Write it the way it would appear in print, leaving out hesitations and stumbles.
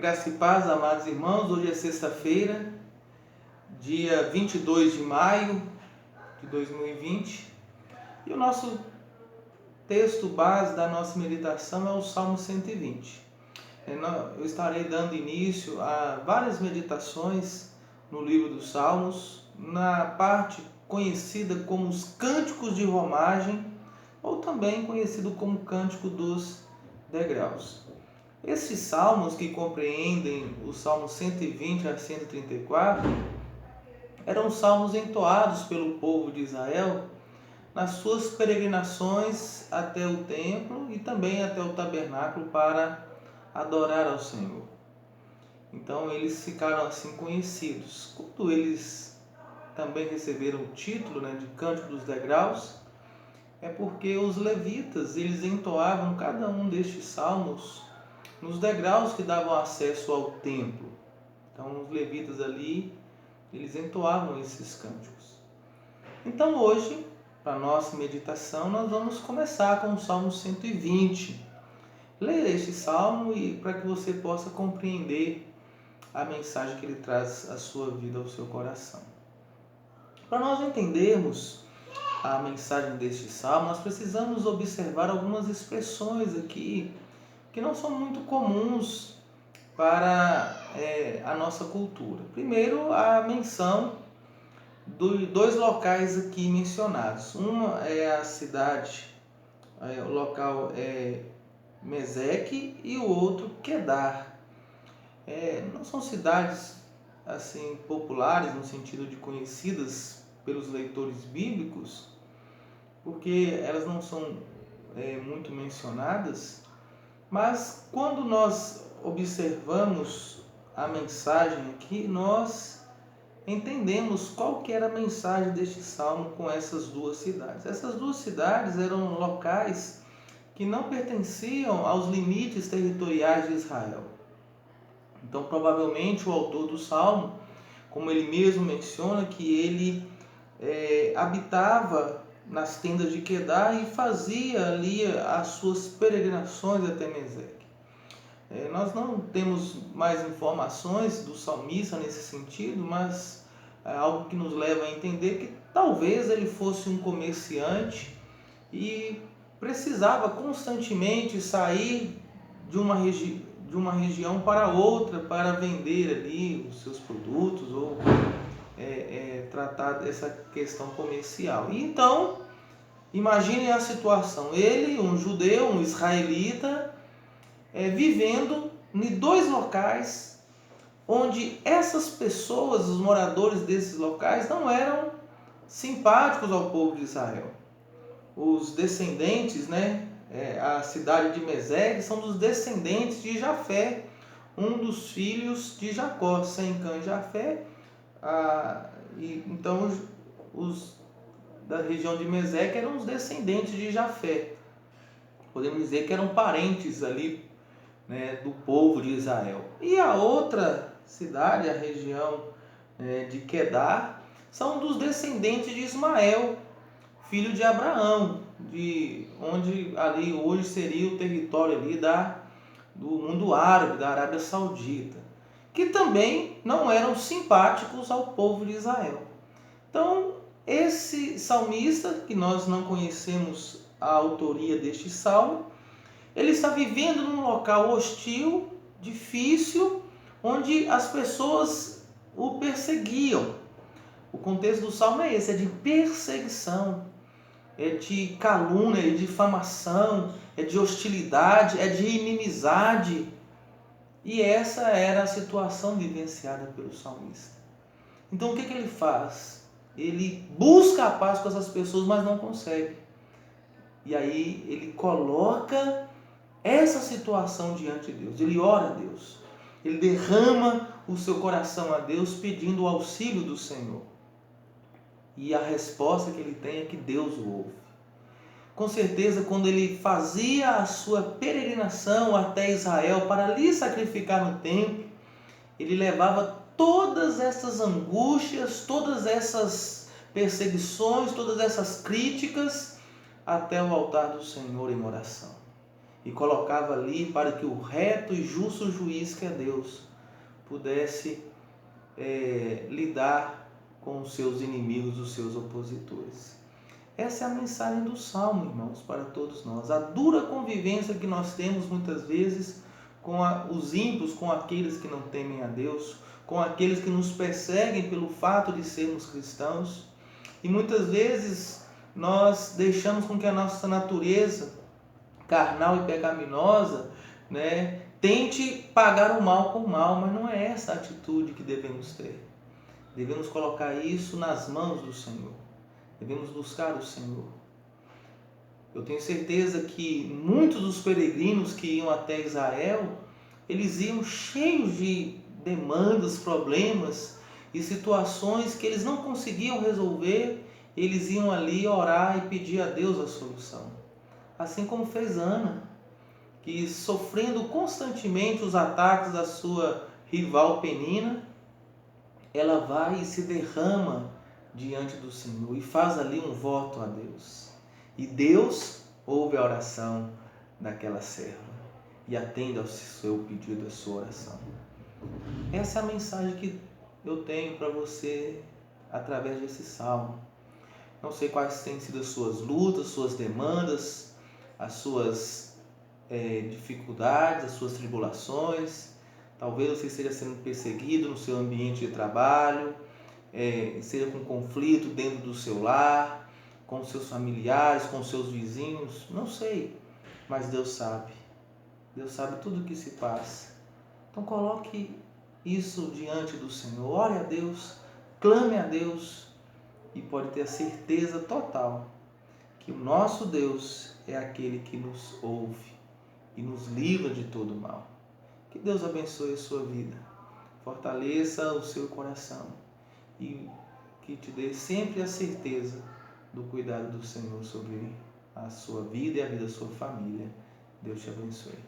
Graça e paz, amados irmãos. Hoje é sexta-feira, dia 22 de maio de 2020. E o nosso texto base da nossa meditação é o Salmo 120. Eu estarei dando início a várias meditações no livro dos Salmos, na parte conhecida como os Cânticos de Romagem, ou também conhecido como Cântico dos Degraus. Esses salmos, que compreendem os salmos 120 a 134, eram salmos entoados pelo povo de Israel nas suas peregrinações até o templo e também até o tabernáculo para adorar ao Senhor. Então eles ficaram assim conhecidos. Quando eles também receberam o título de Cântico dos Degraus, é porque os levitas eles entoavam cada um destes salmos nos degraus que davam acesso ao templo. Então os levitas ali, eles entoavam esses cânticos. Então hoje, para a nossa meditação, nós vamos começar com o Salmo 120. Leia este salmo para que você possa compreender a mensagem que ele traz à sua vida, ao seu coração. Para nós entendermos a mensagem deste salmo, nós precisamos observar algumas expressões aqui que não são muito comuns para a nossa cultura. Primeiro, a menção de dois locais aqui mencionados. Uma é a cidade, o local é Meseque, e o outro Quedar. Não são cidades assim populares no sentido de conhecidas pelos leitores bíblicos, porque elas não são muito mencionadas. Mas quando nós observamos a mensagem aqui, nós entendemos qual que era a mensagem deste salmo com essas duas cidades. Essas duas cidades eram locais que não pertenciam aos limites territoriais de Israel. Então, provavelmente, o autor do salmo, como ele mesmo menciona, que ele habitava nas tendas de Quedar e fazia ali as suas peregrinações até Meseque. Nós não temos mais informações do salmista nesse sentido, mas é algo que nos leva a entender que talvez ele fosse um comerciante e precisava constantemente sair de uma região para outra para vender ali os seus produtos ou tratar dessa questão comercial. E então, imaginem a situação: ele, um judeu, um israelita, vivendo em dois locais onde essas pessoas, os moradores desses locais, não eram simpáticos ao povo de Israel. Os descendentes, a cidade de Meseque são dos descendentes de Jafé, um dos filhos de Jacó, Sem, Cã e Jafé. Então os da região de Meseque eram os descendentes de Jafé. Podemos dizer que eram parentes ali, do povo de Israel. E a outra cidade, a região de Quedar, são dos descendentes de Ismael, filho de Abraão, de onde ali hoje seria o território ali do mundo árabe, da Arábia Saudita, que também não eram simpáticos ao povo de Israel. Então, esse salmista, que nós não conhecemos a autoria deste salmo, ele está vivendo num local hostil, difícil, onde as pessoas o perseguiam. O contexto do salmo é esse, é de perseguição, é de calúnia, é de difamação, é de hostilidade, é de inimizade. E essa era a situação vivenciada pelo salmista. Então o que ele faz? Ele busca a paz com essas pessoas, mas não consegue. E aí ele coloca essa situação diante de Deus. Ele ora a Deus. Ele derrama o seu coração a Deus pedindo o auxílio do Senhor. E a resposta que ele tem é que Deus o ouve. Com certeza, quando ele fazia a sua peregrinação até Israel para ali sacrificar no templo, ele levava todas essas angústias, todas essas perseguições, todas essas críticas até o altar do Senhor em oração. e colocava ali para que o reto e justo juiz, que é Deus, pudesse lidar com os seus inimigos, os seus opositores. Essa é a mensagem do Salmo, irmãos, para todos nós. A dura convivência que nós temos muitas vezes com os ímpios, com aqueles que não temem a Deus, com aqueles que nos perseguem pelo fato de sermos cristãos. E muitas vezes nós deixamos com que a nossa natureza carnal e pecaminosa, tente pagar o mal com o mal, mas não é essa a atitude que devemos ter. Devemos colocar isso nas mãos do Senhor. Devemos buscar o Senhor. Eu tenho certeza que muitos dos peregrinos que iam até Israel, eles iam cheios de demandas, problemas e situações que eles não conseguiam resolver. Eles iam ali orar e pedir a Deus a solução. Assim como fez Ana, que sofrendo constantemente os ataques da sua rival Penina, ela vai e se derrama diante do Senhor e faz ali um voto a Deus. E Deus ouve a oração daquela serva e atende ao seu pedido, à sua oração. Essa é a mensagem que eu tenho para você através desse salmo. Não sei quais têm sido as suas lutas, suas demandas, as suas dificuldades, as suas tribulações. Talvez você esteja sendo perseguido no seu ambiente de trabalho, seja com conflito dentro do seu lar, com seus familiares, com seus vizinhos, não sei, mas Deus sabe. Deus sabe tudo o que se passa. Então coloque isso diante do Senhor, ore a Deus, clame a Deus e pode ter a certeza total que o nosso Deus é aquele que nos ouve e nos livra de todo mal. Que Deus abençoe a sua vida, fortaleça o seu coração e que te dê sempre a certeza do cuidado do Senhor sobre a sua vida e a vida da sua família. Deus te abençoe.